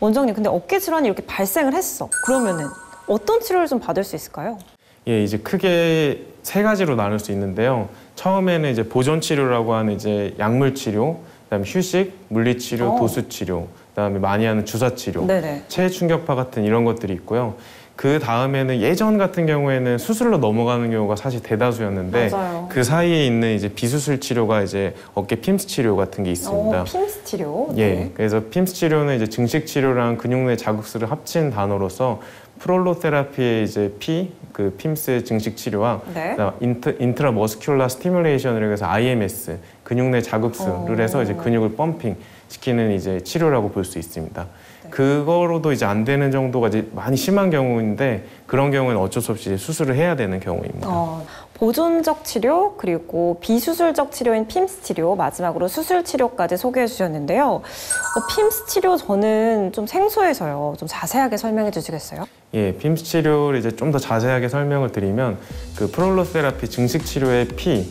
원장님, 근데 어깨 질환이 이렇게 발생을 했어. 그러면은 어떤 치료를 좀 받을 수 있을까요? 예, 이제 크게 세 가지로 나눌 수 있는데요. 처음에는 이제 보존 치료라고 하는 이제 약물 치료, 그다음에 휴식, 물리 치료, 도수 치료, 그다음에 많이 하는 주사 치료, 체해 충격파 같은 이런 것들이 있고요. 그 다음에는 예전 같은 경우에는 수술로 넘어가는 경우가 사실 대다수였는데 맞아요. 그 사이에 있는 이제 비수술 치료가 이제 어깨 핌스 치료 같은 게 있습니다. 핌스 치료? 예, 네. 그래서 핌스 치료는 이제 증식 치료랑 근육 내 자극수를 합친 단어로서 프롤로테라피의 이제 그 핌스의 증식 치료와 인트라머스큘라 스티뮬레이션을 해서 IMS, 근육 내 자극수를 해서 이제 근육을 펌핑 시키는 이제 치료라고 볼 수 있습니다. 그거로도 이제 안 되는 정도가 이제 많이 심한 경우인데 그런 경우는 어쩔 수 없이 수술을 해야 되는 경우입니다. 보존적 치료, 그리고 비수술적 치료인 핌스 치료, 마지막으로 수술 치료까지 소개해 주셨는데요. 핌스 치료 저는 좀 생소해서요. 좀 자세하게 설명해 주시겠어요? 예, 핌스 치료를 이제 좀 더 자세하게 설명을 드리면 그 프롤로테라피 증식 치료의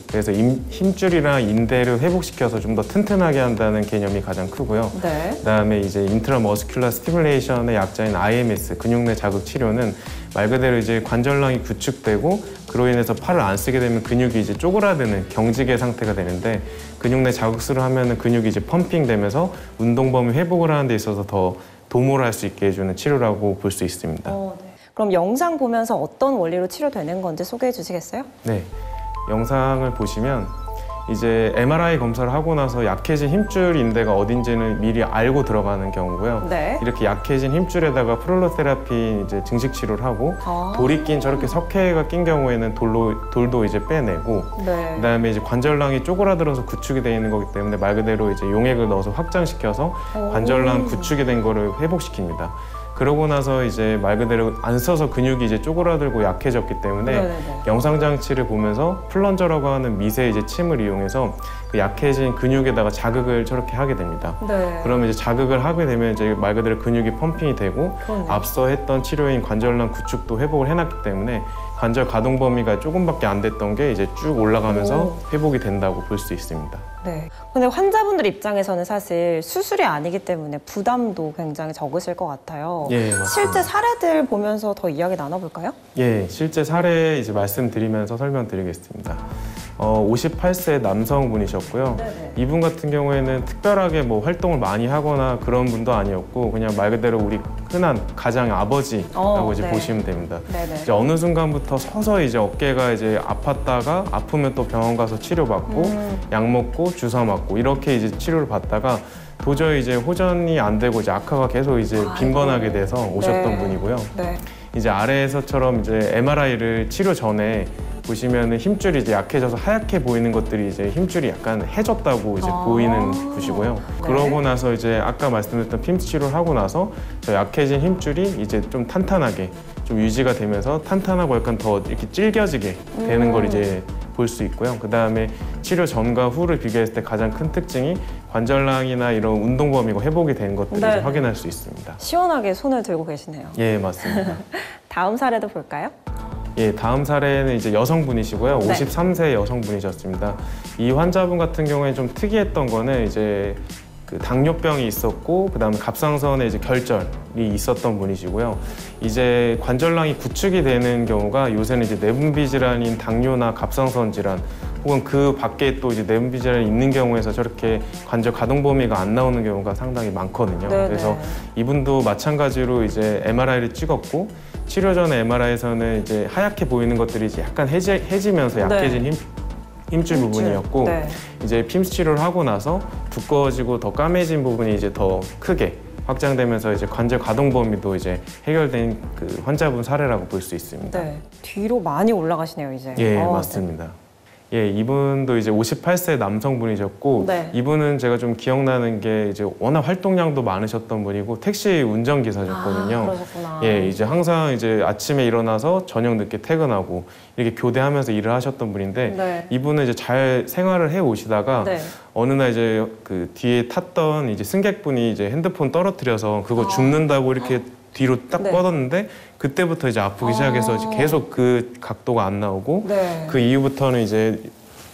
그래서 힘줄이나 인대를 회복시켜서 좀 더 튼튼하게 한다는 개념이 가장 크고요. 그다음에 이제 인트라머스큘라 스티뮬레이션의 약자인 IMS, 근육 내 자극 치료는 말 그대로 이제 관절낭이 구축되고 그로 인해서 팔을 안 쓰게 되면 근육이 이제 쪼그라드는 경직의 상태가 되는데 근육 내 자극수를 하면은 근육이 이제 펌핑되면서 운동 범위 회복을 하는 데 있어서 더 도모를 할 수 있게 해주는 치료라고 볼 수 있습니다. 그럼 영상 보면서 어떤 원리로 치료되는 건지 소개해 주시겠어요? 네, 영상을 보시면 이제 MRI 검사를 하고 나서 약해진 힘줄 인대가 어딘지는 미리 알고 들어가는 경우고요. 이렇게 약해진 힘줄에다가 프롤로테라피 이제 증식 치료를 하고 돌이 낀 저렇게 석회가 낀 경우에는 돌도 이제 빼내고 그다음에 이제 관절낭이 쪼그라들어서 구축이 되어 있는 거기 때문에 말 그대로 이제 용액을 넣어서 확장시켜서 관절낭 구축이 된 거를 회복시킵니다. 그러고 나서 이제 말 그대로 안 써서 근육이 이제 쪼그라들고 약해졌기 때문에 영상 장치를 보면서 플런저라고 하는 미세 이제 침을 이용해서 그 약해진 근육에다가 자극을 저렇게 하게 됩니다. 그러면 이제 자극을 하게 되면 이제 말 그대로 근육이 펌핑이 되고 앞서 했던 치료인 관절낭 구축도 회복을 해놨기 때문에 관절 가동 범위가 조금밖에 안 됐던 게 이제 쭉 올라가면서 회복이 된다고 볼 수 있습니다. 근데 환자분들 입장에서는 사실 수술이 아니기 때문에 부담도 굉장히 적으실 것 같아요. 맞습니다. 실제 사례들 보면서 더 이야기 나눠볼까요? 실제 사례 이제 말씀드리면서 설명드리겠습니다. 58세 남성분이셨고요. 이분 같은 경우에는 특별하게 뭐 활동을 많이 하거나 그런 분도 아니었고 그냥 말 그대로 우리 흔한 가장 아버지라고 이제 보시면 됩니다. 이제 어느 순간부터 서서 이제 어깨가 이제 아팠다가 아프면 또 병원 가서 치료받고 약 먹고 주사 맞고 이렇게 이제 치료를 받다가 도저히 이제 호전이 안 되고 이제 악화가 계속 이제 빈번하게 돼서 오셨던 분이고요. 이제 아래에서처럼 이제 MRI를 치료 전에 보시면은 힘줄이 이제 약해져서 하얗게 보이는 것들이 이제 힘줄이 약간 해졌다고 이제 보이는 것이고요. 그러고 나서 이제 아까 말씀드렸던 핌스 치료를 하고 나서 저 약해진 힘줄이 이제 좀 탄탄하게 좀 유지가 되면서 탄탄하고 약간 더 이렇게 질겨지게 되는 걸 이제 볼 수 있고요. 그 다음에 치료 전과 후를 비교했을 때 가장 큰 특징이 관절낭이나 이런 운동 범위가 회복이 된 것들을 이제 확인할 수 있습니다. 시원하게 손을 들고 계시네요. 맞습니다. 다음 사례도 볼까요? 다음 사례는 이제 여성분이시고요. 53세 여성분이셨습니다. 이 환자분 같은 경우에 좀 특이했던 거는 이제 그 당뇨병이 있었고 그다음에 갑상선에 이제 결절이 있었던 분이시고요. 이제 관절낭이 구축이 되는 경우가 요새는 이제 내분비 질환인 당뇨나 갑상선 질환 혹은 그 밖에 또 이제 내분비 질환이 있는 경우에서 저렇게 관절 가동 범위가 안 나오는 경우가 상당히 많거든요. 그래서 이분도 마찬가지로 이제 MRI를 찍었고 치료 전 MRI에서는 이제 하얗게 보이는 것들이 이제 약간 해지면서 약해진 힘줄 부분이었고 이제 핌스 치료를 하고 나서 두꺼워지고 더 까매진 부분이 이제 더 크게 확장되면서 이제 관절 가동 범위도 이제 해결된 그 환자분 사례라고 볼 수 있습니다. 뒤로 많이 올라가시네요, 이제. 맞습니다. 이분도 이제 58세 남성분이셨고 이분은 제가 좀 기억나는 게 이제 워낙 활동량도 많으셨던 분이고 택시 운전기사셨거든요. 그러셨구나. 이제 항상 이제 아침에 일어나서 저녁 늦게 퇴근하고 이렇게 교대하면서 일을 하셨던 분인데 이분은 이제 잘 생활을 해 오시다가 어느 날 이제 그 뒤에 탔던 이제 승객분이 이제 핸드폰 떨어뜨려서 그거 죽는다고 이렇게 뒤로 딱 뻗었는데 그때부터 이제 아프기 시작해서 이제 계속 그 각도가 안 나오고 그 이후부터는 이제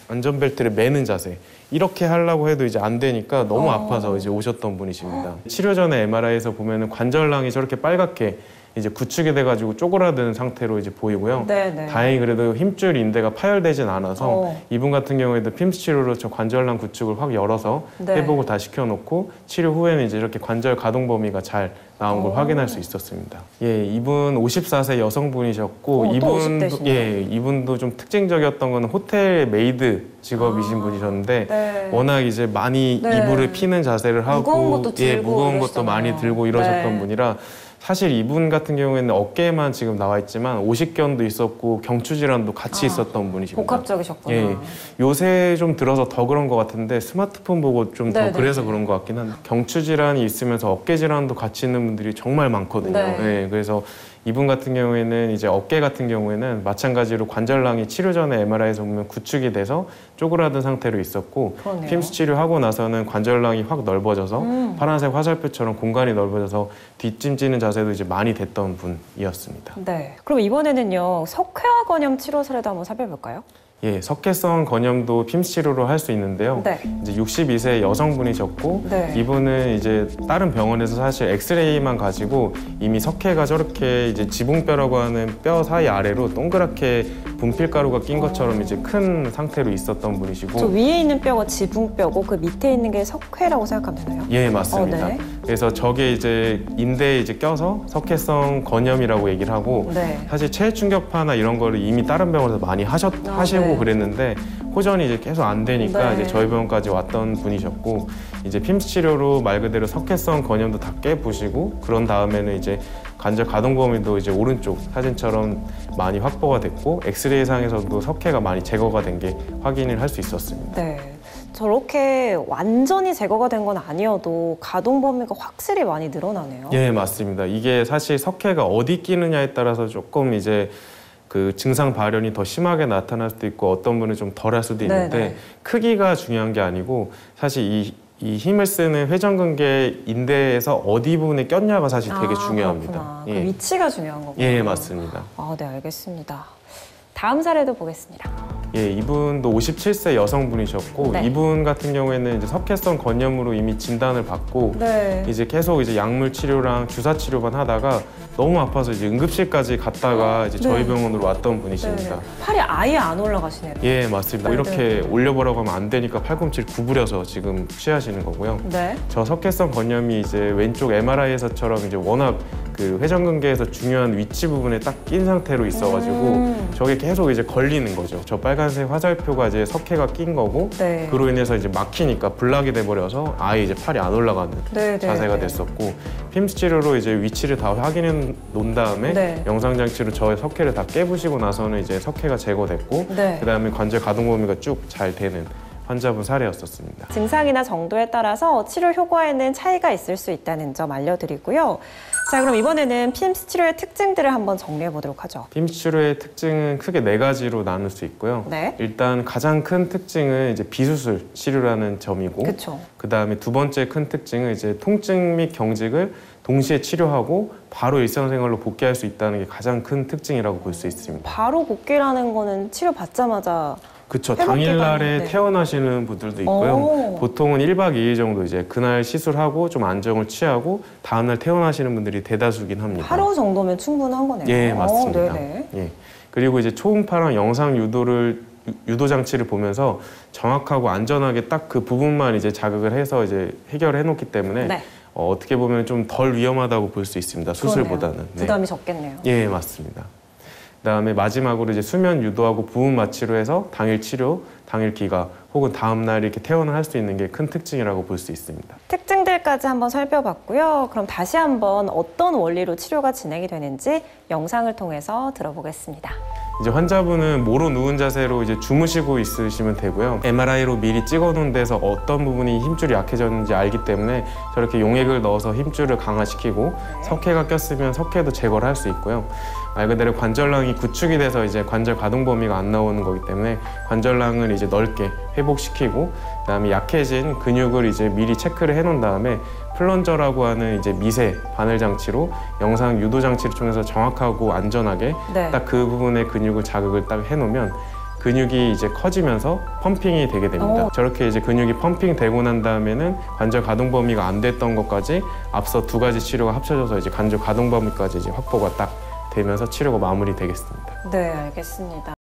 안전벨트를 매는 자세 이렇게 하려고 해도 이제 안 되니까 너무 아파서 이제 오셨던 분이십니다. 치료 전에 MRI에서 보면은 관절낭이 저렇게 빨갛게 이제 구축이 돼가지고 쪼그라든 상태로 이제 보이고요. 네네. 다행히 그래도 힘줄 인대가 파열되진 않아서 이분 같은 경우에도 핌스 치료로 저 관절낭 구축을 확 열어서 네. 회복을 다 시켜놓고 치료 후에는 이제 이렇게 관절 가동 범위가 잘 나온 걸 확인할 수 있었습니다. 예, 이분 54세 여성분이셨고 또 50대시네요. 이분도 좀 특징적이었던 거는 호텔 메이드 직업이신 분이셨는데 네. 워낙 이제 많이 네. 이불을 피는 자세를 하고 무거운 것도 들고 무거운 것도 이러시잖아요. 많이 들고 이러셨던 네. 분이라 사실 이분 같은 경우에는 어깨에만 지금 나와 있지만 오십견도 있었고 경추 질환도 같이 있었던 분이십니다. 복합적이셨구나. 예, 요새 좀 들어서 더 그런 것 같은데 스마트폰 보고 좀 더 네네. 그래서 그런 것 같긴 한데 경추 질환이 있으면서 어깨 질환도 같이 있는 분들이 정말 많거든요. 네. 예, 그래서 이분 같은 경우에는 이제 어깨 같은 경우에는 마찬가지로 관절낭이 치료 전에 MRI에서 보면 구축이 돼서 쪼그라든 상태로 있었고 그러네요. 핌스 치료하고 나서는 관절낭이 확 넓어져서 파란색 화살표처럼 공간이 넓어져서 뒷짐 찌는 자세도 이제 많이 됐던 분이었습니다. 네. 그럼 이번에는요 석회화 건염 치료 사례도 한번 살펴볼까요? 예, 석회성 건염도 핌스 치료로 할 수 있는데요. 네. 이제 62세 여성분이셨고 네. 이분은 이제 다른 병원에서 사실 엑스레이만 가지고 이미 석회가 저렇게 이제 지붕뼈라고 하는 뼈 사이 아래로 동그랗게 분필가루가 낀 것처럼 이제 큰 상태로 있었던 분이시고 저 위에 있는 뼈가 지붕뼈고 그 밑에 있는 게 석회라고 생각하면 되나요? 예, 맞습니다. 네. 그래서 저게 이제 인대에 이제 껴서 석회성 건염이라고 얘기를 하고 네. 사실 체해 충격파나 이런 거를 이미 다른 병원에서 많이 하시고 네. 그랬는데 호전이 이제 계속 안 되니까 네. 이제 저희 병원까지 왔던 분이셨고 이제 핌스 치료로 말 그대로 석회성 건염도 다 깨부시고 그런 다음에는 이제 관절 가동 범위도 이제 오른쪽 사진처럼 많이 확보가 됐고 엑스레이 상에서도 석회가 많이 제거가 된 게 확인을 할 수 있었습니다. 네. 저렇게 완전히 제거가 된 건 아니어도 가동 범위가 확실히 많이 늘어나네요. 예, 맞습니다. 이게 사실 석회가 어디 끼느냐에 따라서 조금 이제 그 증상 발현이 더 심하게 나타날 수도 있고 어떤 분은 좀 덜할 수도 있는데 네네. 크기가 중요한 게 아니고 사실 이 힘을 쓰는 회전근개 인대에서 어디 부분에 꼈냐가 사실 되게 중요합니다. 그렇구나. 예. 그 위치가 중요한 거군요. 예, 맞습니다. 아, 네, 알겠습니다. 다음 사례도 보겠습니다. 예, 이분도 57세 여성분이셨고 네. 이분 같은 경우에는 이제 석회성 건염으로 이미 진단을 받고 네. 이제 계속 이제 약물 치료랑 주사 치료만 하다가 너무 아파서 이제 응급실까지 갔다가 이제 저희 네. 병원으로 왔던 분이십니다. 네. 팔이 아예 안 올라가시네요. 예, 맞습니다. 네, 이렇게 올려보라고 하면 안 되니까 팔꿈치를 구부려서 지금 취하시는 거고요. 네. 저 석회성 건염이 이제 왼쪽 MRI에서처럼 이제 워낙 그 회전근개에서 중요한 위치 부분에 딱 낀 상태로 있어가지고 저게 계속 이제 걸리는 거죠. 저 빨간색 화살표가 이제 석회가 낀 거고 네. 그로 인해서 이제 막히니까 블락이 돼버려서 아예 이제 팔이 안 올라가는 네, 네, 자세가 네. 됐었고 핌스 치료로 이제 위치를 다 확인해 놓은 다음에 네. 영상 장치로 저 석회를 다 깨부시고 나서는 이제 석회가 제거됐고 네. 그다음에 관절 가동 범위가 쭉 잘 되는 환자분 사례였었습니다. 증상이나 정도에 따라서 치료 효과에는 차이가 있을 수 있다는 점 알려드리고요. 자, 그럼 이번에는 핌스 치료의 특징들을 한번 정리해 보도록 하죠. 핌스 치료의 특징은 크게 4가지로 나눌 수 있고요. 네. 일단 가장 큰 특징은 이제 비수술 치료라는 점이고 그렇죠. 그다음에 두 번째 큰 특징은 이제 통증 및 경직을 동시에 치료하고 바로 일상생활로 복귀할 수 있다는 게 가장 큰 특징이라고 볼 수 있습니다. 바로 복귀라는 거는 치료 받자마자 그렇죠. 회복기간, 당일날에 네. 퇴원하시는 분들도 있고요. 오. 보통은 1박 2일 정도 이제 그날 시술하고 좀 안정을 취하고 다음날 퇴원하시는 분들이 대다수긴 합니다. 하루 정도면 충분한 거네요. 예, 맞습니다. 네네. 예. 그리고 이제 초음파랑 영상 유도 장치를 보면서 정확하고 안전하게 딱 그 부분만 이제 자극을 해서 이제 해결해 놓기 때문에 네. 어떻게 보면 좀 덜 위험하다고 볼 수 있습니다. 수술보다는. 그러네요. 네. 부담이 적겠네요. 예, 맞습니다. 그다음에 마지막으로 이제 수면 유도하고 부분 마취로 해서 당일 치료, 당일 기가 혹은 다음 날 이렇게 퇴원을 할 수 있는 게 큰 특징이라고 볼 수 있습니다. 특징들까지 한번 살펴봤고요. 그럼 다시 한번 어떤 원리로 치료가 진행이 되는지 영상을 통해서 들어보겠습니다. 이제 환자분은 모로 누운 자세로 이제 주무시고 있으시면 되고요. MRI로 미리 찍어놓은 데서 어떤 부분이 힘줄이 약해졌는지 알기 때문에 저렇게 용액을 넣어서 힘줄을 강화시키고 석회가 꼈으면 석회도 제거를 할 수 있고요. 말 그대로 관절낭이 구축이 돼서 이제 관절 가동 범위가 안 나오는 거기 때문에 관절낭을 이제 넓게 회복시키고 그다음에 약해진 근육을 이제 미리 체크를 해놓은 다음에 플런저라고 하는 이제 미세 바늘 장치로 영상 유도 장치를 통해서 정확하고 안전하게 네. 딱 그 부분의 근육을 자극을 딱 해놓으면 근육이 이제 커지면서 펌핑이 되게 됩니다. 저렇게 이제 근육이 펌핑 되고 난 다음에는 관절 가동 범위가 안 됐던 것까지 앞서 두 가지 치료가 합쳐져서 이제 관절 가동 범위까지 이제 확보가 딱 되면서 치료가 마무리되겠습니다. 네, 알겠습니다.